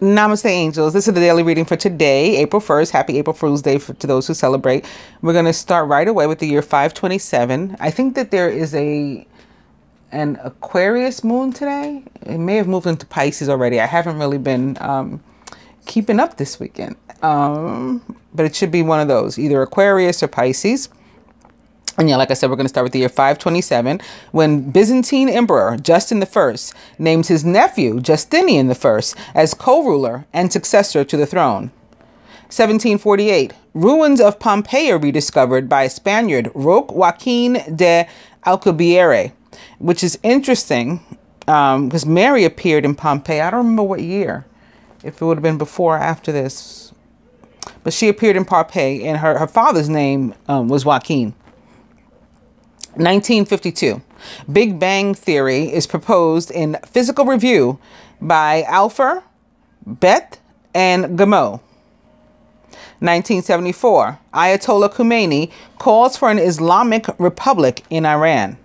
Namaste, angels. This is the daily reading for today, April 1st. Happy April Fool's Day to those who celebrate. We're going to start right away with the year 527. I think that there is an Aquarius moon today. It may have moved into Pisces already. I haven't really been keeping up this weekend. But it should be one of those, either Aquarius or Pisces. And yeah, like I said, we're going to start with the year 527, when Byzantine Emperor Justin I names his nephew Justinian I as co-ruler and successor to the throne. 1748, ruins of Pompeii are rediscovered by Spaniard Roque Joaquin de Alcubierre, which is interesting because Mary appeared in Pompeii. I don't remember what year, if it would have been before or after this, but she appeared in Pompeii, and her father's name was Joaquin. 1952, Big Bang Theory is proposed in Physical Review by Alpher, Beth, and Gamow. 1974, Ayatollah Khomeini calls for an Islamic Republic in Iran.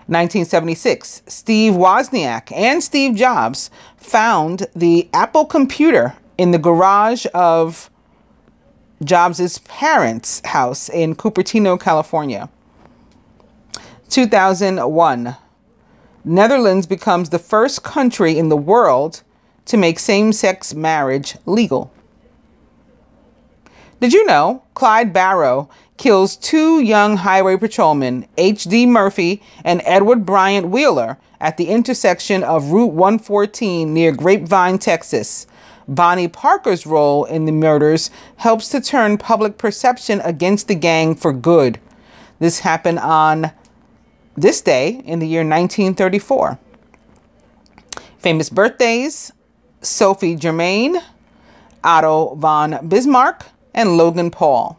1976, Steve Wozniak and Steve Jobs found the Apple computer in the garage of Jobs' parents' house in Cupertino, California. 2001, Netherlands becomes the first country in the world to make same-sex marriage legal. Did you know Clyde Barrow kills two young highway patrolmen, H.D. Murphy and Edward Bryant Wheeler, at the intersection of Route 114 near Grapevine, Texas? Bonnie Parker's role in the murders helps to turn public perception against the gang for good. This happened on this day in the year 1934. Famous birthdays: Sophie Germain, Otto von Bismarck, and Logan Paul.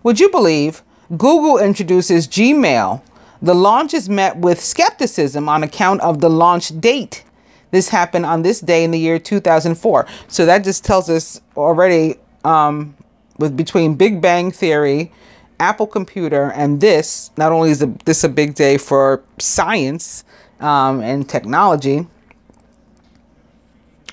Would you believe Google introduces Gmail? The launch is met with skepticism on account of the launch date. This happened on this day in the year 2004. So that just tells us already, with between Big Bang Theory, Apple computer, and this, not only is this a big day for science and technology.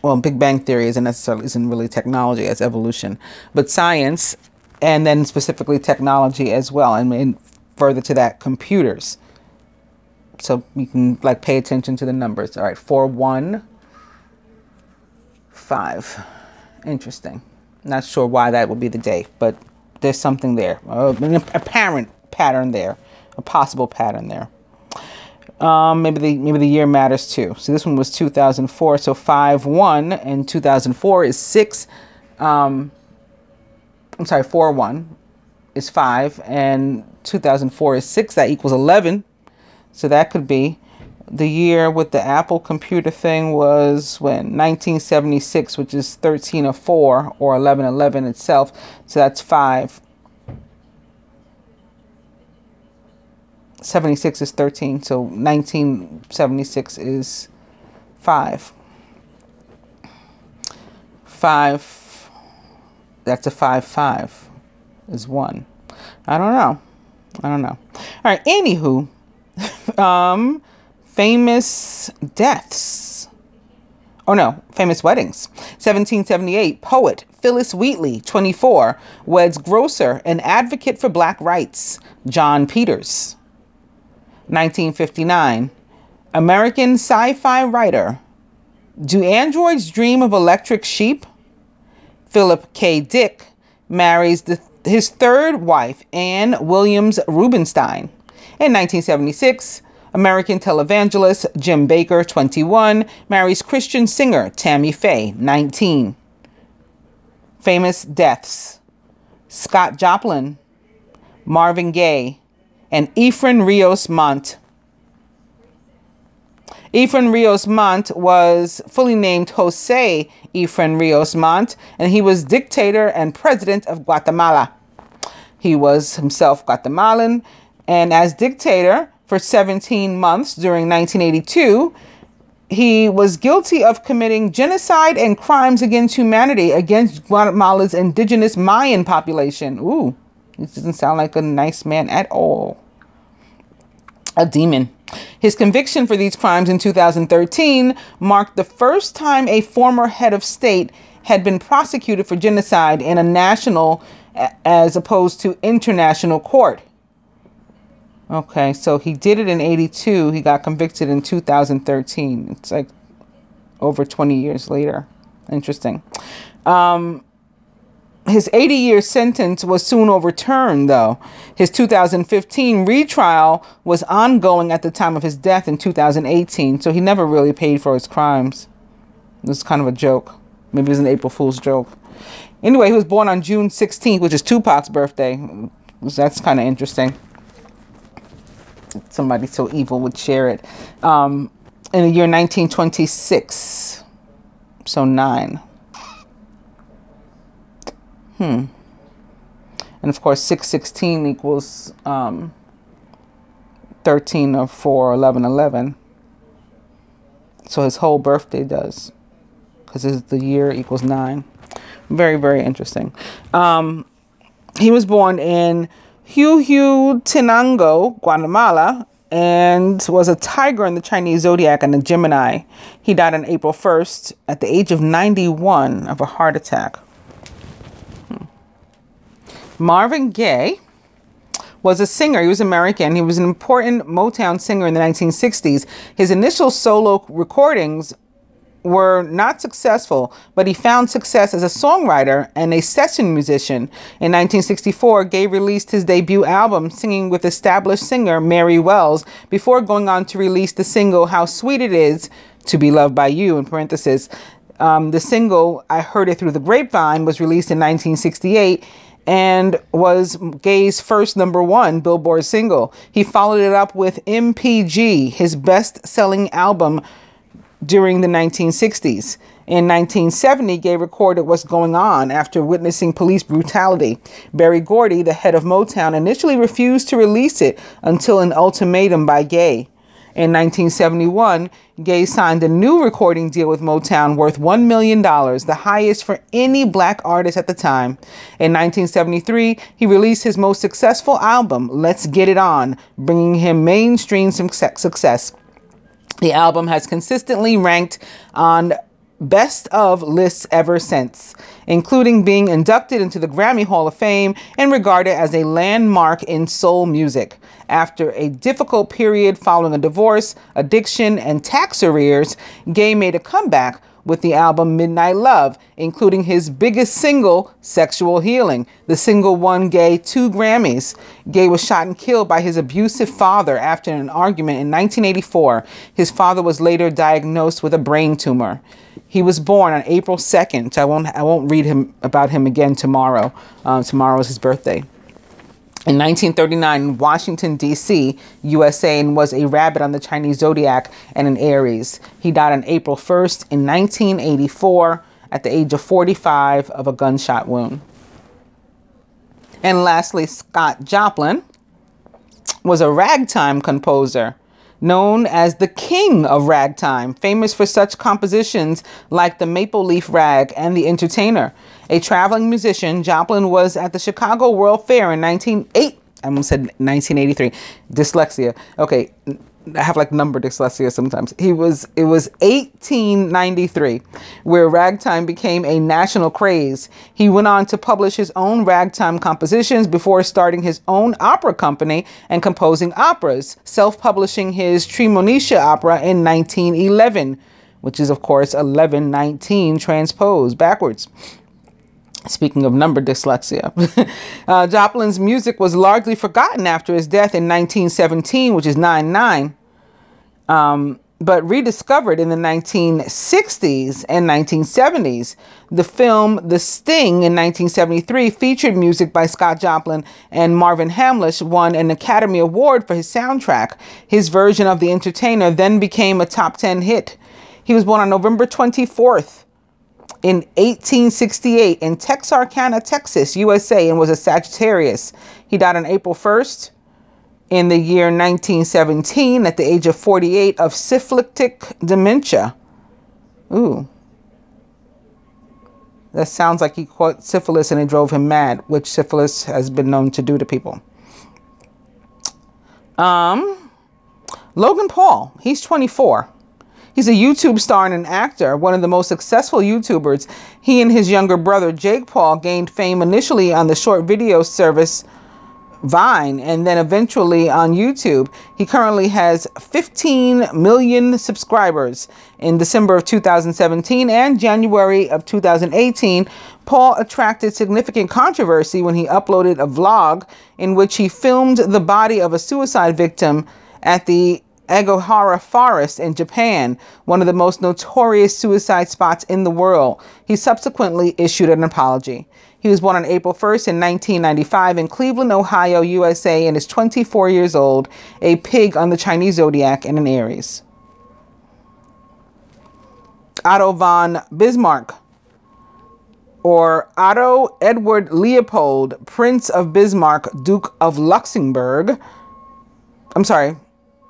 Well, Big Bang Theory isn't really technology, it's evolution, but science, and then specifically technology as well, and further to that, computers. So you can pay attention to the numbers. All right, 415. Interesting. Not sure why that would be the day, but there's something there, an apparent pattern there, a possible pattern there. Maybe the year matters too. So this one was 2004. So 5-1 and 2004 is 6. 4-1 is 5 and 2004 is 6. That equals 11. So that could be the year with the Apple computer thing was when 1976, which is 13 of 4 or 1111 itself. So that's 5. 76 is 13. So 1976 is 5. 5. That's a 5-5 is 1. I don't know. All right. Anywho, famous deaths. Oh no, famous weddings. 1778, poet Phyllis Wheatley, 24, weds grocer and advocate for black rights, John Peters. 1959, American sci-fi writer. Do androids dream of electric sheep? Philip K. Dick marries his third wife, Anne Williams Rubenstein. In 1976, American televangelist Jim Baker, 21, marries Christian singer Tammy Faye, 19. Famous deaths: Scott Joplin, Marvin Gaye, and Efren Rios Montt. Efren Rios Montt was fully named Jose Efren Rios Montt, and he was dictator and president of Guatemala. He was himself Guatemalan, and as dictator for 17 months during 1982, he was guilty of committing genocide and crimes against humanity against Guatemala's indigenous Mayan population. Ooh, this doesn't sound like a nice man at all. a demon. His conviction for these crimes in 2013 marked the first time a former head of state had been prosecuted for genocide in a national as opposed to international court. Okay, so he did it in 82. He got convicted in 2013. It's like over 20 years later. Interesting. His 80-year sentence was soon overturned, though. His 2015 retrial was ongoing at the time of his death in 2018, so he never really paid for his crimes. It was kind of a joke. Maybe it was an April Fool's joke. Anyway, he was born on June 16th, which is Tupac's birthday. That's kind of interesting. Somebody so evil would share it. In the year 1926. So 9. And of course, 616 equals 13 of 4, 11, 11. So his whole birthday does. Because the year equals 9. Very, very interesting. He was born in Huehuetenango, Guatemala, and was a tiger in the Chinese zodiac and a Gemini. He died on April 1st at the age of 91 of a heart attack. Marvin Gaye was a singer. He was American. He was an important Motown singer in the 1960s. His initial solo recordings were not successful, but he found success as a songwriter and a session musician. In 1964, Gaye released his debut album, singing with established singer Mary Wells, before going on to release the single How Sweet It Is to Be Loved by You, in parentheses. The single, I Heard It Through the Grapevine, was released in 1968 and was Gaye's first #1 Billboard single. He followed it up with MPG, his best-selling album during the 1960s. In 1970, Gaye recorded What's Going On after witnessing police brutality. Berry Gordy, the head of Motown, initially refused to release it until an ultimatum by Gaye. In 1971, Gaye signed a new recording deal with Motown worth $1 million, the highest for any black artist at the time. In 1973, he released his most successful album, Let's Get It On, bringing him mainstream success. The album has consistently ranked on best of lists ever since, including being inducted into the Grammy Hall of Fame and regarded as a landmark in soul music. After a difficult period following a divorce, addiction, and tax arrears, Gaye made a comeback with the album Midnight Love, including his biggest single, Sexual Healing. The single won Gaye 2 Grammys. Gaye was shot and killed by his abusive father after an argument in 1984. His father was later diagnosed with a brain tumor. He was born on April 2nd. I won't read about him again tomorrow. Tomorrow is his birthday. In 1939, in Washington, D.C., USA, and was a rabbit on the Chinese zodiac and an Aries. He died on April 1st in 1984 at the age of 45 of a gunshot wound. And lastly, Scott Joplin was a ragtime composer, known as the King of Ragtime, famous for such compositions like the Maple Leaf Rag and The Entertainer. A traveling musician, Joplin was at the Chicago World Fair in 1983. Dyslexia. Okay, I have like number dyslexia sometimes. It was 1893, where ragtime became a national craze. He went on to publish his own ragtime compositions before starting his own opera company and composing operas, self-publishing his Tremonisha opera in 1911, which is of course 1119 transposed backwards. Speaking of number dyslexia, Joplin's music was largely forgotten after his death in 1917, which is 99, but rediscovered in the 1960s and 1970s. The film The Sting in 1973 featured music by Scott Joplin, and Marvin Hamlisch won an Academy Award for his soundtrack. His version of The Entertainer then became a top 10 hit. He was born on November 24th. In 1868 in Texarkana, Texas, USA, and was a Sagittarius. He died on April 1st in the year 1917 at the age of 48 of syphilitic dementia. Ooh. That sounds like he caught syphilis and it drove him mad, which syphilis has been known to do to people. Logan Paul, he's 24. He's a YouTube star and an actor, one of the most successful YouTubers. He and his younger brother, Jake Paul, gained fame initially on the short video service Vine and then eventually on YouTube. He currently has 15 million subscribers. In December of 2017 and January of 2018, Paul attracted significant controversy when he uploaded a vlog in which he filmed the body of a suicide victim at the Aguihara Forest in Japan, one of the most notorious suicide spots in the world. He subsequently issued an apology. He was born on April 1st in 1995 in Cleveland, Ohio, USA, and is 24 years old, a pig on the Chinese zodiac and an Aries. Otto von Bismarck, or Otto Edward Leopold, Prince of Bismarck, Duke of Luxembourg.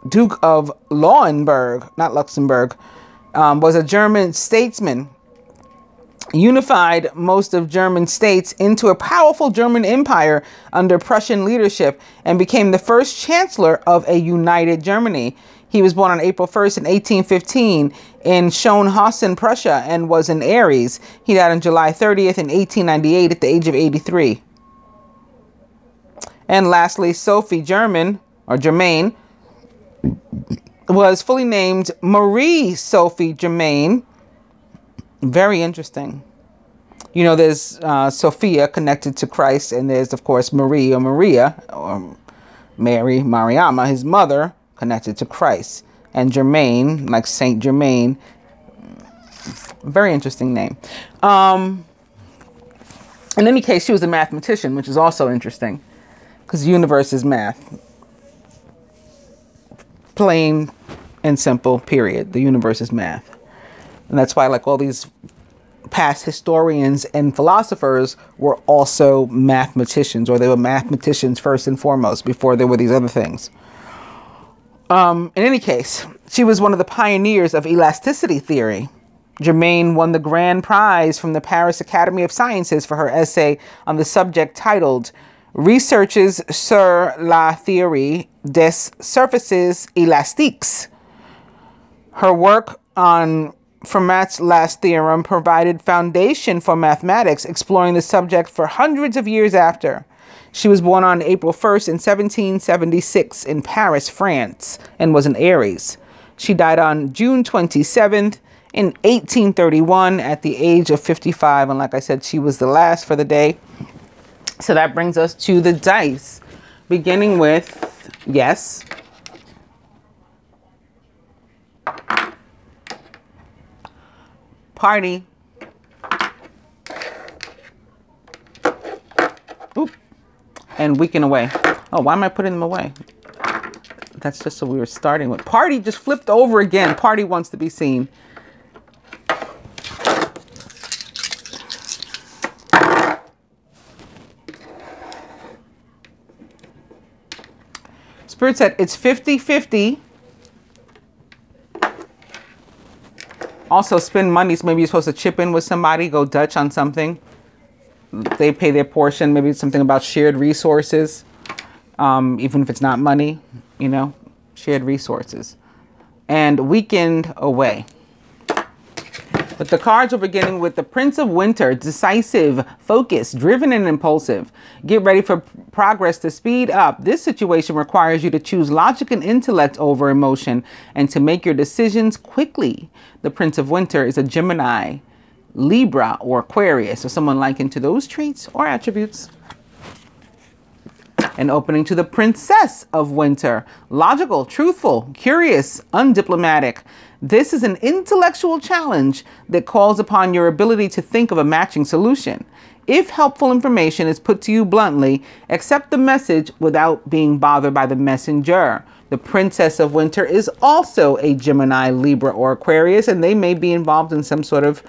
Duke of Lauenburg, not Luxembourg, was a German statesman, unified most of German states into a powerful German empire under Prussian leadership, and became the first chancellor of a united Germany. He was born on April 1st in 1815 in Schönhausen, Prussia, and was an Aries. He died on July 30th in 1898 at the age of 83. And lastly, Sophie Germain, was fully named Marie Sophie Germain. Very interesting. You know, there's Sophia connected to Christ, and there's, of course, Marie or Maria, or Mary, Mariama, his mother, connected to Christ. And Germain, like Saint Germain. Very interesting name. In any case, she was a mathematician, which is also interesting, because the universe is math. Plain and simple, period. The universe is math. And that's why, like, all these past historians and philosophers were also mathematicians, or they were mathematicians first and foremost before there were these other things. In any case, she was one of the pioneers of elasticity theory. Germain won the grand prize from the Paris Academy of Sciences for her essay on the subject titled Researches sur la théorie des surfaces élastiques. Her work on Fermat's last theorem provided foundation for mathematics, exploring the subject for hundreds of years after. She was born on April 1st in 1776 in Paris, France, and was an Aries. She died on June 27th in 1831 at the age of 55. And like I said, she was the last for the day. So that brings us to the dice, beginning with, yes, party. Oop. And weekend away. Oh, why am I putting them away? That's just what we were starting with. Party just flipped over again. Party wants to be seen. Spirit said it's 50-50. Also, spend money. So maybe you're supposed to chip in with somebody, go Dutch on something. They pay their portion. Maybe it's something about shared resources. Even if it's not money, you know, shared resources. And weekend away. But the cards are beginning with the Prince of Winter, decisive, focused, driven, and impulsive. Get ready for progress to speed up. This situation requires you to choose logic and intellect over emotion and to make your decisions quickly. The Prince of Winter is a Gemini, Libra, or Aquarius, or someone likened to those traits or attributes. An opening to the Princess of Winter, logical, truthful, curious, undiplomatic. This is an intellectual challenge that calls upon your ability to think of a matching solution. If helpful information is put to you bluntly, accept the message without being bothered by the messenger. The Princess of Winter is also a Gemini, Libra, or Aquarius, and they may be involved in some sort of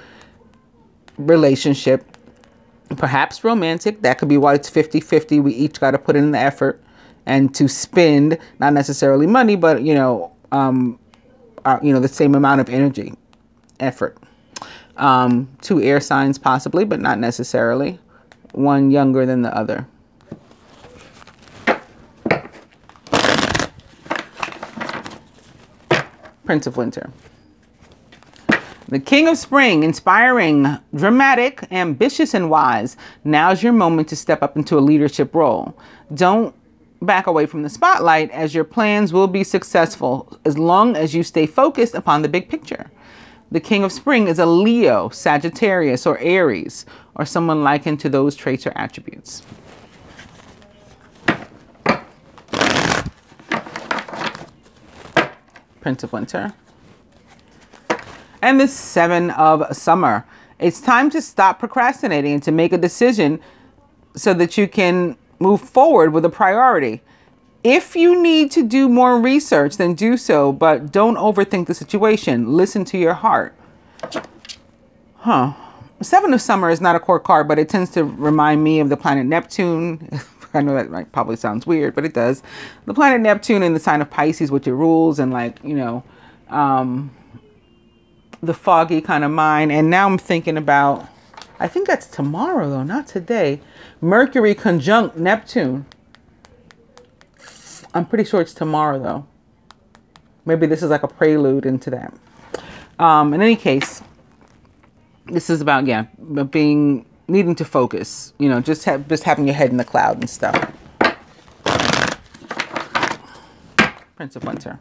relationship, perhaps romantic. That could be why it's 50-50. We each got to put in the effort and to spend, not necessarily money, but, the same amount of energy, effort. 2 air signs possibly, but not necessarily. One younger than the other. Prince of Winter. The King of Spring, inspiring, dramatic, ambitious, and wise. Now's your moment to step up into a leadership role. Don't back away from the spotlight, as your plans will be successful as long as you stay focused upon the big picture. The King of Spring is a Leo, Sagittarius, or Aries, or someone likened to those traits or attributes. Prince of Winter. And the Seven of Summer. It's time to stop procrastinating and to make a decision so that you can move forward with a priority. If you need to do more research, then do so, but don't overthink the situation. Listen to your heart. Seven of Summer is not a core card, but it tends to remind me of the planet Neptune. I know that probably sounds weird, but it does. The planet Neptune in the sign of Pisces, which it rules, and like, you know, the foggy kind of mind. And now I'm thinking about, I think that's tomorrow though, not today. Mercury conjunct Neptune. I'm pretty sure it's tomorrow though. Maybe this is like a prelude into that. In any case, this is about, yeah, needing to focus, you know, just having your head in the cloud and stuff. Prince of Winter.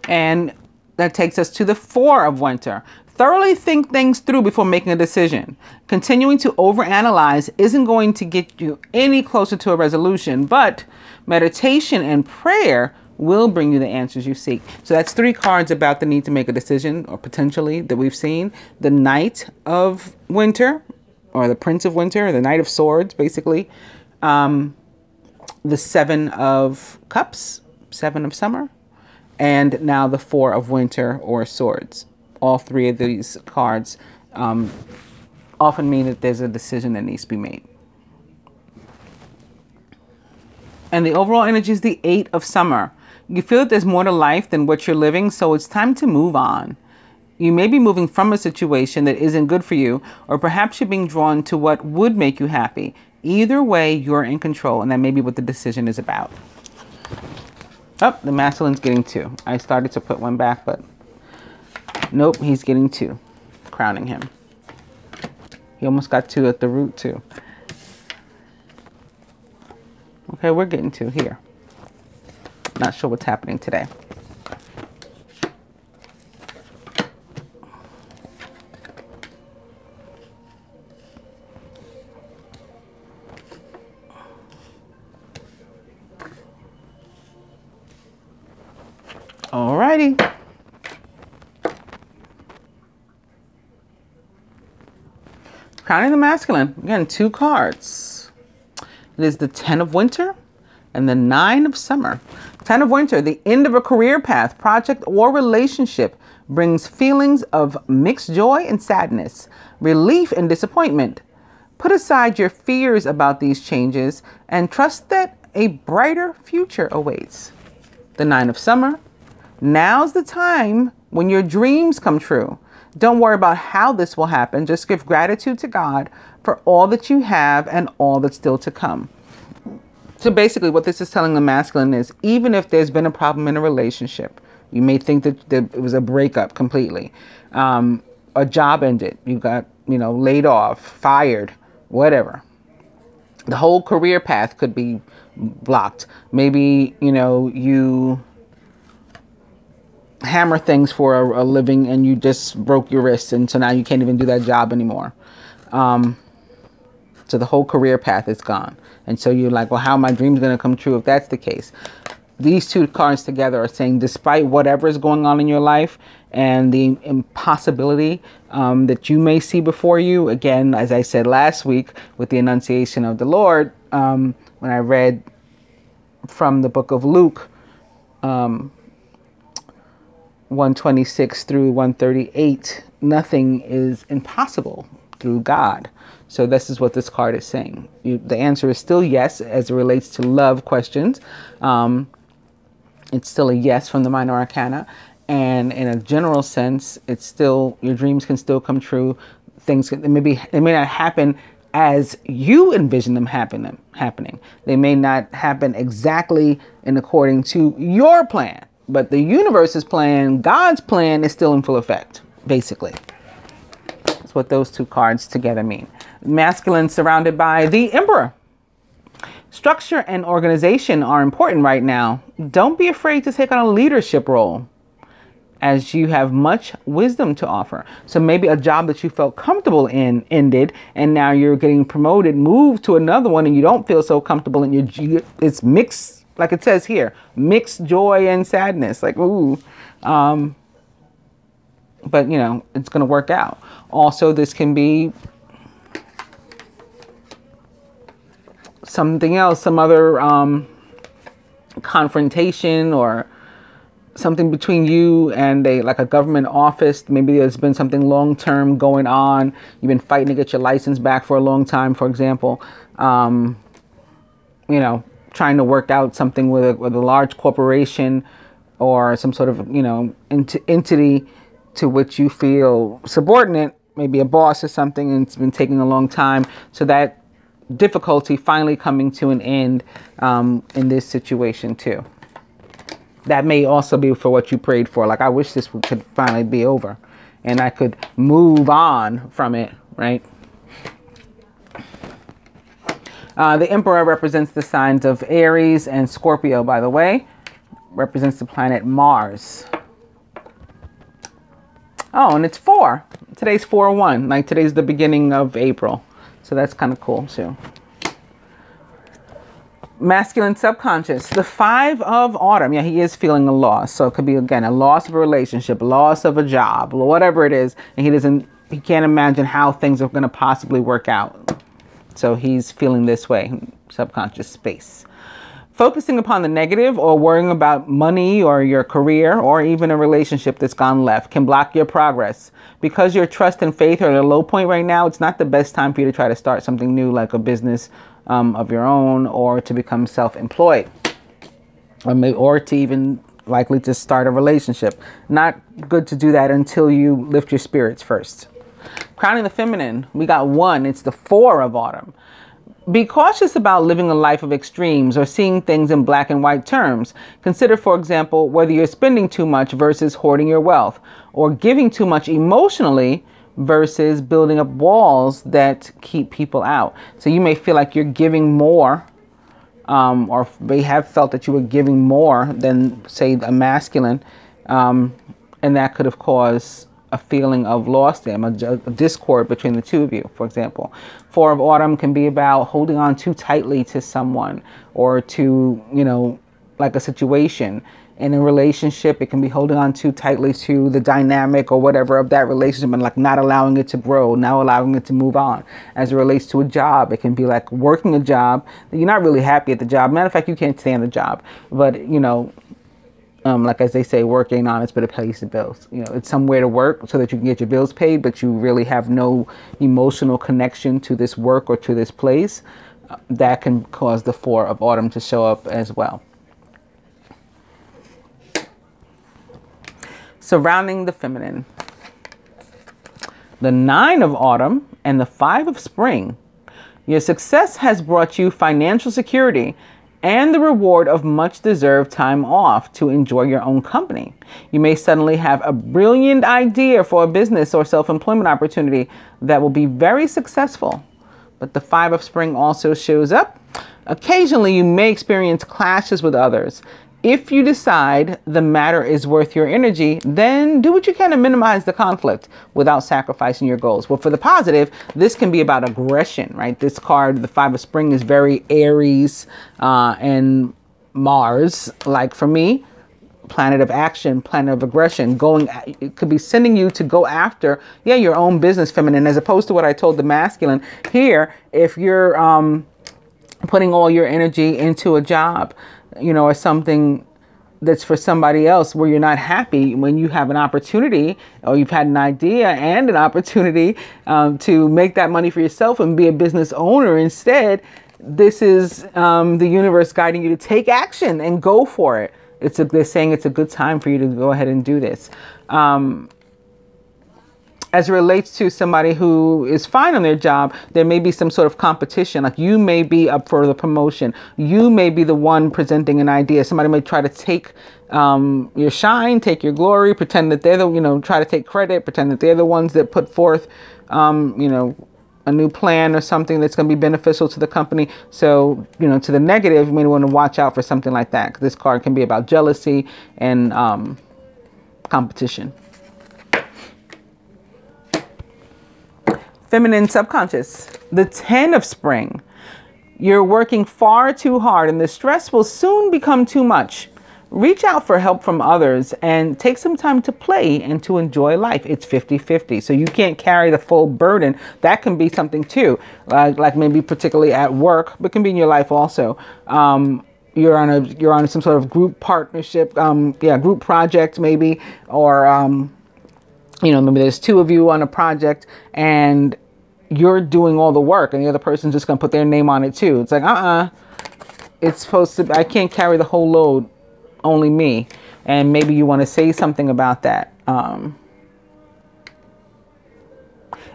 And that takes us to the Four of Winter. Thoroughly think things through before making a decision. Continuing to overanalyze isn't going to get you any closer to a resolution, but meditation and prayer will bring you the answers you seek. So that's 3 cards about the need to make a decision, or potentially, that we've seen. The Knight of Winter, or the Prince of Winter, or the Knight of Swords, basically. The Seven of Cups, Seven of Summer. And now the Four of Winter, or Swords. All 3 of these cards often mean that there's a decision that needs to be made. And the overall energy is the Eight of Summer. You feel that there's more to life than what you're living, so it's time to move on. You may be moving from a situation that isn't good for you, or perhaps you're being drawn to what would make you happy. Either way, you're in control, and that may be what the decision is about. Oh, the masculine's getting 2. I started to put one back, but nope, he's getting 2, crowning him. He almost got 2 at the root too. Okay, we're getting 2 here. Not sure what's happening today. Alrighty. Crowning the masculine. Again, 2 cards. It is the Ten of Winter and the Nine of Summer. Ten of Winter, the end of a career path, project, or relationship, brings feelings of mixed joy and sadness, relief and disappointment. Put aside your fears about these changes and trust that a brighter future awaits. The Nine of Summer. Now's the time when your dreams come true. Don't worry about how this will happen. Just give gratitude to God for all that you have and all that's still to come. So basically what this is telling the masculine is, even if there's been a problem in a relationship, you may think that it was a breakup completely. A job ended. You got, laid off, fired, whatever. The whole career path could be blocked. Maybe, you hammer things for a living and you just broke your wrist, and so now you can't even do that job anymore. So the whole career path is gone, and so you're like, well, how are my dreams going to come true if that's the case? These 2 cards together are saying, despite whatever is going on in your life and the impossibility that you may see before you, again, as I said last week with the Annunciation of the Lord, when I read from the book of Luke, 126 through 138, nothing is impossible through God. So this is what this card is saying. The answer is still yes, as it relates to love questions. It's still a yes from the minor arcana. And in a general sense, it's still, your dreams can still come true. Things can, they may not happen as you envision them happening. They may not happen exactly in according to your plan, but the universe's plan, God's plan, is still in full effect, basically. That's what those two cards together mean. Masculine surrounded by the Emperor. Structure and organization are important right now. Don't be afraid to take on a leadership role, as you have much wisdom to offer. So maybe a job that you felt comfortable in ended, and now you're getting promoted, moved to another one, and you don't feel so comfortable, and it's mixed, like it says here, mixed joy and sadness. Like, ooh. But, you know, it's going to work out. Also, this can be something else, some other confrontation or something between you and like a government office. Maybe there's been something long-term going on. You've been fighting to get your license back for a long time, for example. You know, trying to work out something with a large corporation or some sort of, you know, entity to which you feel subordinate, maybe a boss or something, and it's been taking a long time. So that difficulty finally coming to an end in this situation too. That may also be for what you prayed for. Like, I wish this could finally be over and I could move on from it, right? The Emperor represents the signs of Aries and Scorpio, by the way. Represents the planet Mars. Oh, and it's 4. Today's 4/1. Like, today's the beginning of April. So that's kind of cool too. Masculine subconscious, the 5 of Autumn. Yeah, he is feeling a loss. So it could be, again, a loss of a relationship, loss of a job, whatever it is. And he can't imagine how things are going to possibly work out. So he's feeling this way, subconscious space. Focusing upon the negative or worrying about money or your career or even a relationship that's gone left can block your progress. Because your trust and faith are at a low point right now, it's not the best time for you to try to start something new, like a business of your own, or to become self-employed, or to even likely to start a relationship. Not good to do that until you lift your spirits first. Crowning the feminine, we got 1. It's the 4 of Autumn. Be cautious about living a life of extremes or seeing things in black and white terms. Consider, for example, whether you're spending too much versus hoarding your wealth, or giving too much emotionally versus building up walls that keep people out. So you may feel like you're giving more, or may have felt that you were giving more than, say, a masculine, and that could have caused a feeling of loss there, a discord between the two of you, for example. 4 of Autumn can be about holding on too tightly to someone, or to, you know, like a situation. In a relationship, it can be holding on too tightly to the dynamic or whatever of that relationship, and like not allowing it to grow, now allowing it to move on. As it relates to a job, it can be like working a job that you're not really happy at the job. Matter of fact, you can't stand the job, but, you know, like as they say, work ain't honest, but it pays the bills. You know, it's somewhere to work so that you can get your bills paid, but you really have no emotional connection to this work or to this place. That can cause the 4 of Autumn to show up as well. Surrounding the feminine, the 9 of Autumn and the 5 of Spring. Your success has brought you financial security and the reward of much deserved time off to enjoy your own company. You may suddenly have a brilliant idea for a business or self-employment opportunity that will be very successful. But the 5 of Spring also shows up. Occasionally, you may experience clashes with others. If you decide the matter is worth your energy, then do what you can to minimize the conflict without sacrificing your goals. Well, for the positive, this can be about aggression, right? This card, the 5 of Spring, is very Aries and Mars. Like for me, planet of action, planet of aggression, it could be sending you to go after, yeah, your own business, feminine, as opposed to what I told the masculine. Here, if you're putting all your energy into a job, you know, or something that's for somebody else where you're not happy, when you have an opportunity, or you've had an idea and an opportunity to make that money for yourself and be a business owner instead, this is the universe guiding you to take action and go for it. they're saying it's a good time for you to go ahead and do this. As it relates to somebody who is fine on their job, there may be some sort of competition. Like you may be up for the promotion. You may be the one presenting an idea. Somebody may try to take your shine, take your glory, pretend that they're the, try to take credit, pretend that they're the ones that put forth, a new plan or something that's going to be beneficial to the company. So, to the negative, you may want to watch out for something like that. This card can be about jealousy and competition. Feminine subconscious, the 10 of spring. You're working far too hard and the stress will soon become too much. Reach out for help from others and take some time to play and to enjoy life. It's 50-50. So you can't carry the full burden. That can be something too, like maybe particularly at work, but can be in your life also. You're on some sort of group partnership, group project maybe, or maybe there's two of you on a project and you're doing all the work and the other person's just going to put their name on it too. It's like, it's supposed to, I can't carry the whole load, only me. And maybe you want to say something about that. And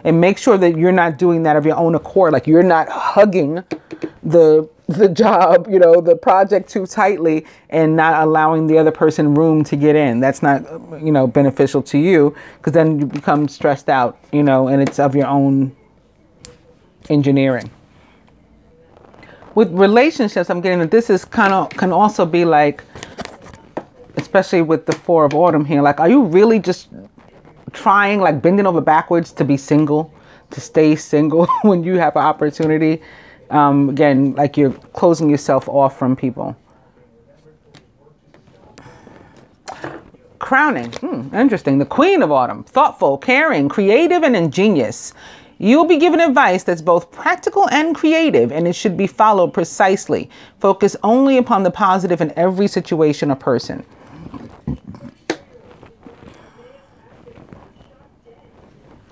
make sure that you're not doing that of your own accord. Like you're not hugging the job, the project too tightly and not allowing the other person room to get in. That's not, beneficial to you, because then you become stressed out, and it's of your own engineering. With relationships, I'm getting that this is can also be like, especially with the 4 of autumn here, like, are you really just trying, like bending over backwards to be single, to stay single when you have an opportunity? Again, like you're closing yourself off from people. Crowning. Interesting. The Queen of Autumn. Thoughtful, caring, creative, and ingenious. You'll be given advice that's both practical and creative, and it should be followed precisely. Focus only upon the positive in every situation or person.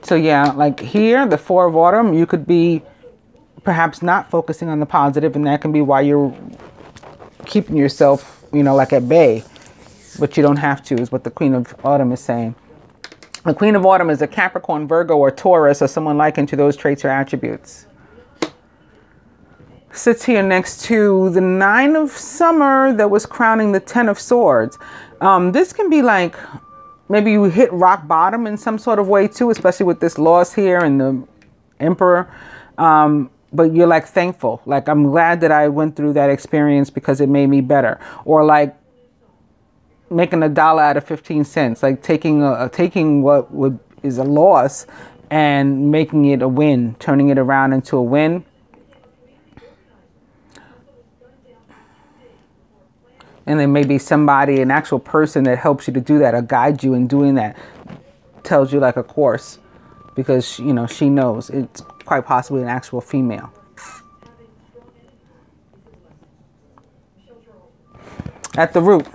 So yeah, like here, the 4 of autumn, you could be perhaps not focusing on the positive, and that can be why you're keeping yourself, like at bay. But you don't have to, is what the Queen of Autumn is saying. The Queen of Autumn is a Capricorn, Virgo, or Taurus, or someone likened to those traits or attributes. Sits here next to the 9 of summer that was crowning the 10 of swords. This can be like, maybe you hit rock bottom in some sort of way too, especially with this loss here and the Emperor. But you're like thankful. Like, I'm glad that I went through that experience because it made me better. Or like making $1 out of 15 cents, like taking what is a loss and making it a win, turning it around into a win. And then maybe somebody, an actual person that helps you to do that or guides you in doing that, tells you like a course, because, she knows. It's quite possibly an actual female. At the root,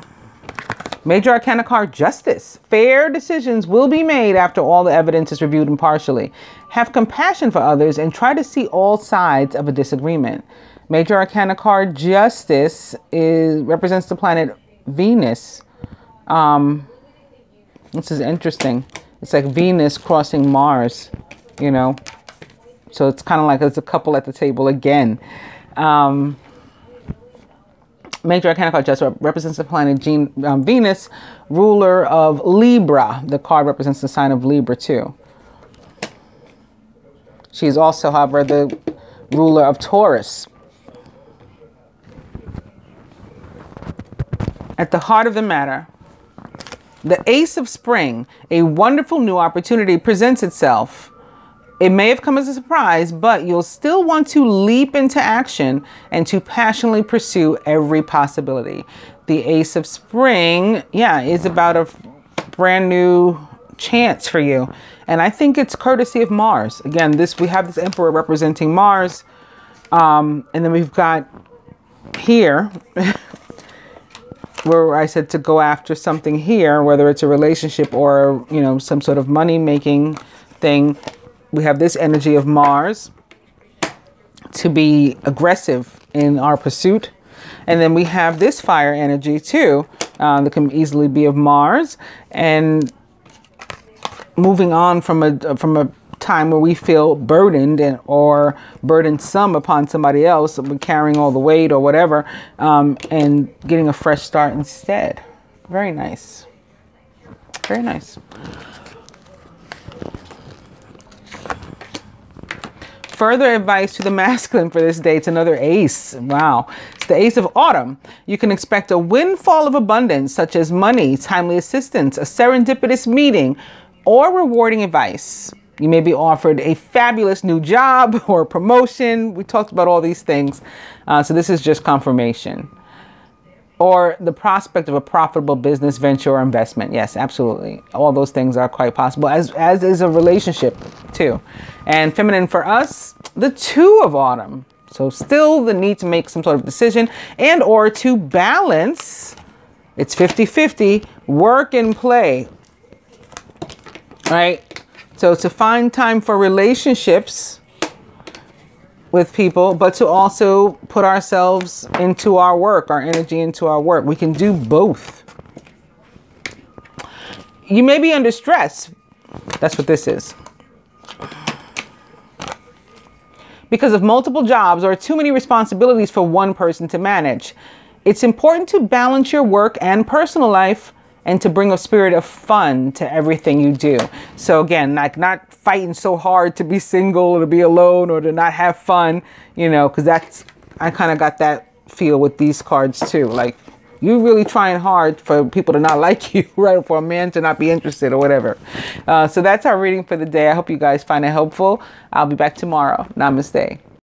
Major Arcana card, Justice. Fair decisions will be made after all the evidence is reviewed impartially. Have compassion for others and try to see all sides of a disagreement. Major Arcana card, Justice, represents the planet Venus. This is interesting. It's like Venus crossing Mars, So it's kind of like there's a couple at the table again. Major Arcana card just represents the planet Venus, ruler of Libra. The card represents the sign of Libra too. She is also, however, the ruler of Taurus. At the heart of the matter, the Ace of Spring, a wonderful new opportunity presents itself. It may have come as a surprise, but you'll still want to leap into action and to passionately pursue every possibility. The Ace of Spring, is about a brand new chance for you. And I think it's courtesy of Mars. Again, we have this Emperor representing Mars. And then we've got here where I said to go after something here, whether it's a relationship or, some sort of money-making thing. We have this energy of Mars to be aggressive in our pursuit. And then we have this fire energy too, that can easily be of Mars, and moving on from a time where we feel burdened or burdensome upon somebody else, carrying all the weight or whatever, and getting a fresh start instead. Very nice. Very nice. Further advice to the masculine for this day. It's another ace. Wow. It's the ace of autumn. You can expect a windfall of abundance, such as money, timely assistance, a serendipitous meeting, or rewarding advice. You may be offered a fabulous new job or promotion. We talked about all these things. So this is just confirmation. Or the prospect of a profitable business venture or investment. Yes, absolutely. All those things are quite possible, as is a relationship too. And feminine for us, the 2 of autumn. So still the need to make some sort of decision and or to balance. It's 50-50, work and play. Right? So to find time for relationships with people, but to also put ourselves into our work, our energy into our work. We can do both. You may be under stress. That's what this is. Because of multiple jobs or too many responsibilities for one person to manage. It's important to balance your work and personal life and to bring a spirit of fun to everything you do. So again, like not fighting so hard to be single or to be alone or to not have fun, you know, because that's, I kind of got that feel with these cards too. Like you really trying hard for people to not like you, right? For a man to not be interested or whatever. So that's our reading for the day. I hope you guys find it helpful. I'll be back tomorrow. Namaste.